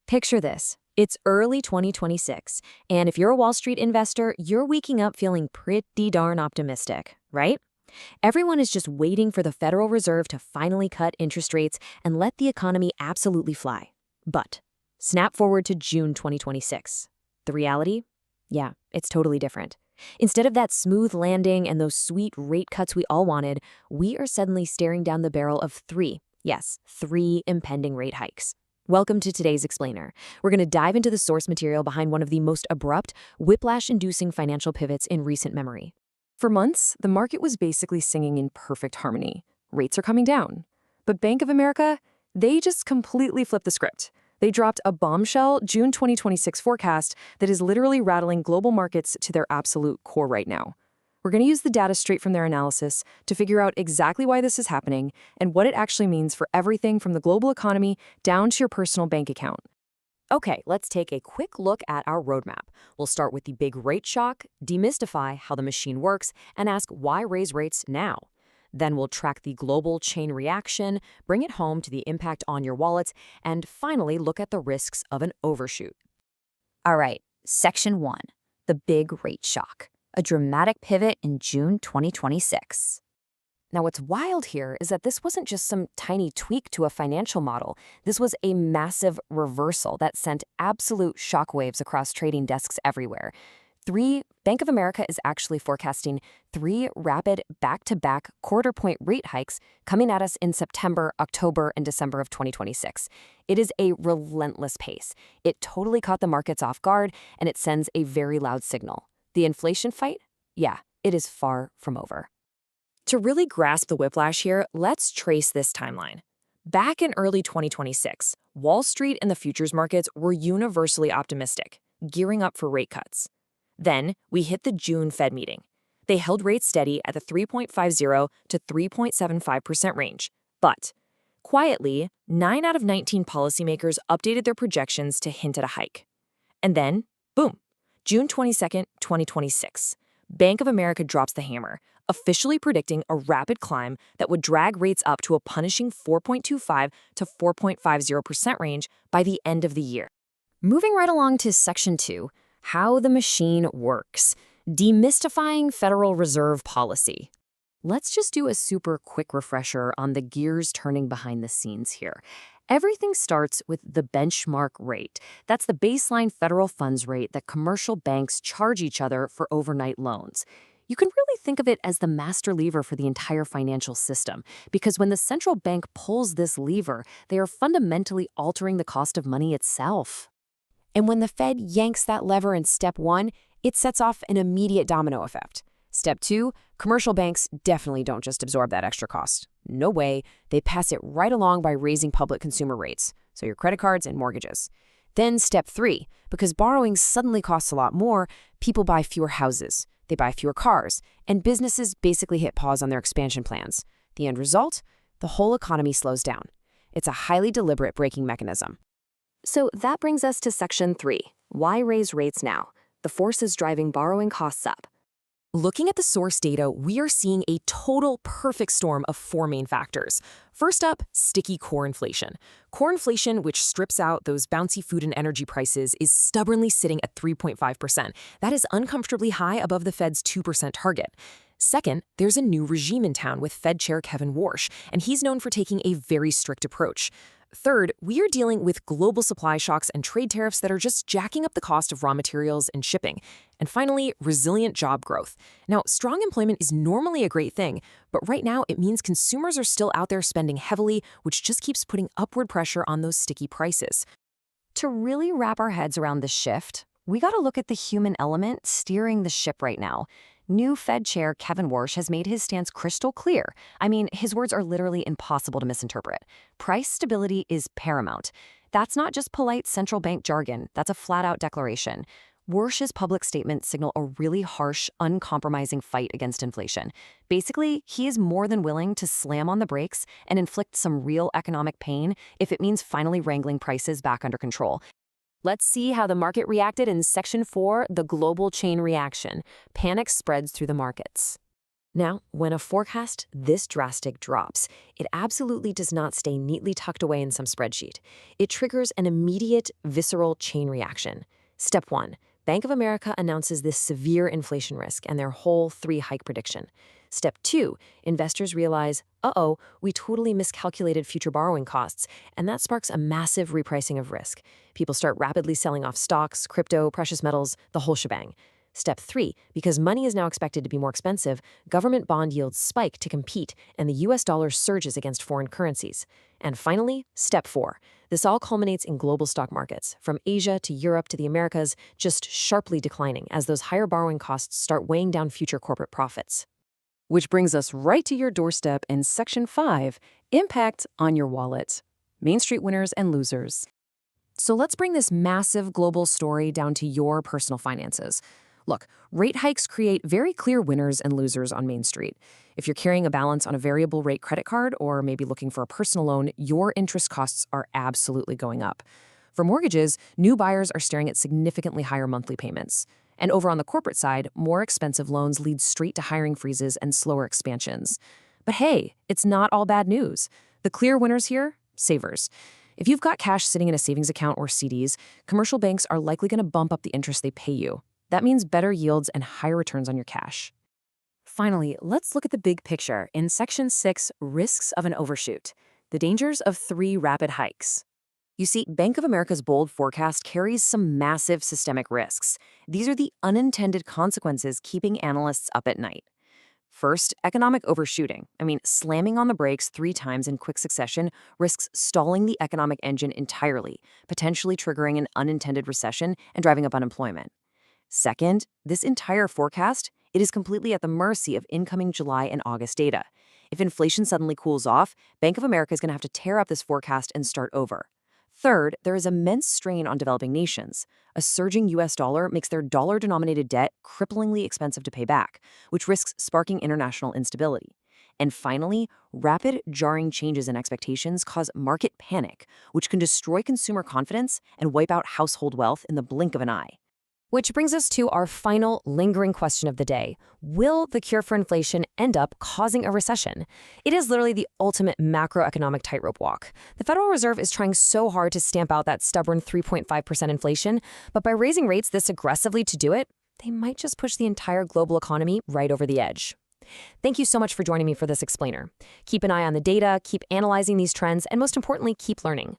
Picture this. It's early 2026, and if you're a Wall Street investor, you're waking up feeling pretty darn optimistic, right? Everyone is just waiting for the Federal Reserve to finally cut interest rates and let the economy absolutely fly. But snap forward to June 2026. The reality? Yeah, it's totally different. Instead of that smooth landing and those sweet rate cuts we all wanted, we are suddenly staring down the barrel of three impending rate hikes. Welcome to today's Explainer. We're going to dive into the source material behind one of the most abrupt, whiplash-inducing financial pivots in recent memory. For months, the market was basically singing in perfect harmony. Rates are coming down. But Bank of America, they just completely flipped the script. They dropped a bombshell June 2026 forecast that is literally rattling global markets to their absolute core right now. We're going to use the data straight from their analysis to figure out exactly why this is happening and what it actually means for everything from the global economy down to your personal bank account. Okay, let's take a quick look at our roadmap. We'll start with the big rate shock, demystify how the machine works, and ask why raise rates now. Then we'll track the global chain reaction, bring it home to the impact on your wallets, and finally look at the risks of an overshoot. All right, Section 1, the big rate shock, a dramatic pivot in June 2026. Now, what's wild here is that this wasn't just some tiny tweak to a financial model. This was a massive reversal that sent absolute shockwaves across trading desks everywhere. Bank of America is actually forecasting 3 rapid back-to-back quarter-point rate hikes coming at us in September, October, and December of 2026. It is a relentless pace. It totally caught the markets off guard, and it sends a very loud signal. The inflation fight? Yeah, it is far from over. To really grasp the whiplash here, let's trace this timeline. Back in early 2026, Wall Street and the futures markets were universally optimistic, gearing up for rate cuts. Then, we hit the June Fed meeting. They held rates steady at the 3.50 to 3.75% range. But, quietly, 9 out of 19 policymakers updated their projections to hint at a hike. And then, boom, June 22nd, 2026. Bank of America drops the hammer, officially predicting a rapid climb that would drag rates up to a punishing 4.25 to 4.50% range by the end of the year. Moving right along to Section 2, how the machine works. Demystifying Federal Reserve policy. Let's just do a super quick refresher on the gears turning behind the scenes here. Everything starts with the benchmark rate. That's the baseline federal funds rate that commercial banks charge each other for overnight loans. You can really think of it as the master lever for the entire financial system, because when the central bank pulls this lever, they are fundamentally altering the cost of money itself. And when the Fed yanks that lever in step 1, it sets off an immediate domino effect. Step 2, commercial banks definitely don't just absorb that extra cost. No way, they pass it right along by raising public consumer rates, so your credit cards and mortgages. Then step 3, because borrowing suddenly costs a lot more, people buy fewer houses, they buy fewer cars, and businesses basically hit pause on their expansion plans. The end result? The whole economy slows down. It's a highly deliberate braking mechanism. So that brings us to Section 3, why raise rates now? The forces driving borrowing costs up. Looking at the source data, we are seeing a total perfect storm of 4 main factors. First up, sticky core inflation. Core inflation, which strips out those bouncy food and energy prices, is stubbornly sitting at 3.5%. That is uncomfortably high above the Fed's 2% target. Second, there's a new regime in town with Fed Chair Kevin Warsh, and he's known for taking a very strict approach. Third, we are dealing with global supply shocks and trade tariffs that are just jacking up the cost of raw materials and shipping. And finally, resilient job growth. Now, strong employment is normally a great thing, but right now it means consumers are still out there spending heavily, which just keeps putting upward pressure on those sticky prices. To really wrap our heads around this shift, we got to look at the human element steering the ship right now. New Fed Chair Kevin Warsh has made his stance crystal clear. I mean, his words are literally impossible to misinterpret. Price stability is paramount. That's not just polite central bank jargon. That's a flat-out declaration. Warsh's public statements signal a really harsh, uncompromising fight against inflation. Basically, he is more than willing to slam on the brakes and inflict some real economic pain if it means finally wrangling prices back under control. Let's see how the market reacted in Section 4, the global chain reaction. Panic spreads through the markets. Now, when a forecast this drastic drops, it absolutely does not stay neatly tucked away in some spreadsheet. It triggers an immediate, visceral chain reaction. Step 1. Bank of America announces this severe inflation risk and their whole 3-hike prediction. Step 2. Investors realize, uh-oh, we totally miscalculated future borrowing costs, and that sparks a massive repricing of risk. People start rapidly selling off stocks, crypto, precious metals, the whole shebang. Step 3. Because money is now expected to be more expensive, government bond yields spike to compete, and the US dollar surges against foreign currencies. And finally, Step 4. This all culminates in global stock markets, from Asia to Europe to the Americas, just sharply declining as those higher borrowing costs start weighing down future corporate profits. Which brings us right to your doorstep in Section 5, Impact on Your Wallet. Main Street Winners and Losers. So let's bring this massive global story down to your personal finances. Look, rate hikes create very clear winners and losers on Main Street. If you're carrying a balance on a variable rate credit card or maybe looking for a personal loan, your interest costs are absolutely going up. For mortgages, new buyers are staring at significantly higher monthly payments. And over on the corporate side, more expensive loans lead straight to hiring freezes and slower expansions. But hey, it's not all bad news. The clear winners here? Savers. If you've got cash sitting in a savings account or CDs, commercial banks are likely going to bump up the interest they pay you. That means better yields and higher returns on your cash. Finally, let's look at the big picture in Section 6, Risks of an Overshoot. The dangers of 3 rapid hikes. You see, Bank of America's bold forecast carries some massive systemic risks. These are the unintended consequences keeping analysts up at night. First, economic overshooting. Slamming on the brakes 3 times in quick succession risks stalling the economic engine entirely, potentially triggering an unintended recession and driving up unemployment. Second, this entire forecast, it is completely at the mercy of incoming July and August data. If inflation suddenly cools off, Bank of America is going to have to tear up this forecast and start over. Third, there is immense strain on developing nations. A surging US dollar makes their dollar-denominated debt cripplingly expensive to pay back, which risks sparking international instability. And finally, rapid, jarring changes in expectations cause market panic, which can destroy consumer confidence and wipe out household wealth in the blink of an eye. Which brings us to our final lingering question of the day. Will the cure for inflation end up causing a recession? It is literally the ultimate macroeconomic tightrope walk. The Federal Reserve is trying so hard to stamp out that stubborn 3.5% inflation, but by raising rates this aggressively to do it, they might just push the entire global economy right over the edge. Thank you so much for joining me for this explainer. Keep an eye on the data, keep analyzing these trends, and most importantly, keep learning.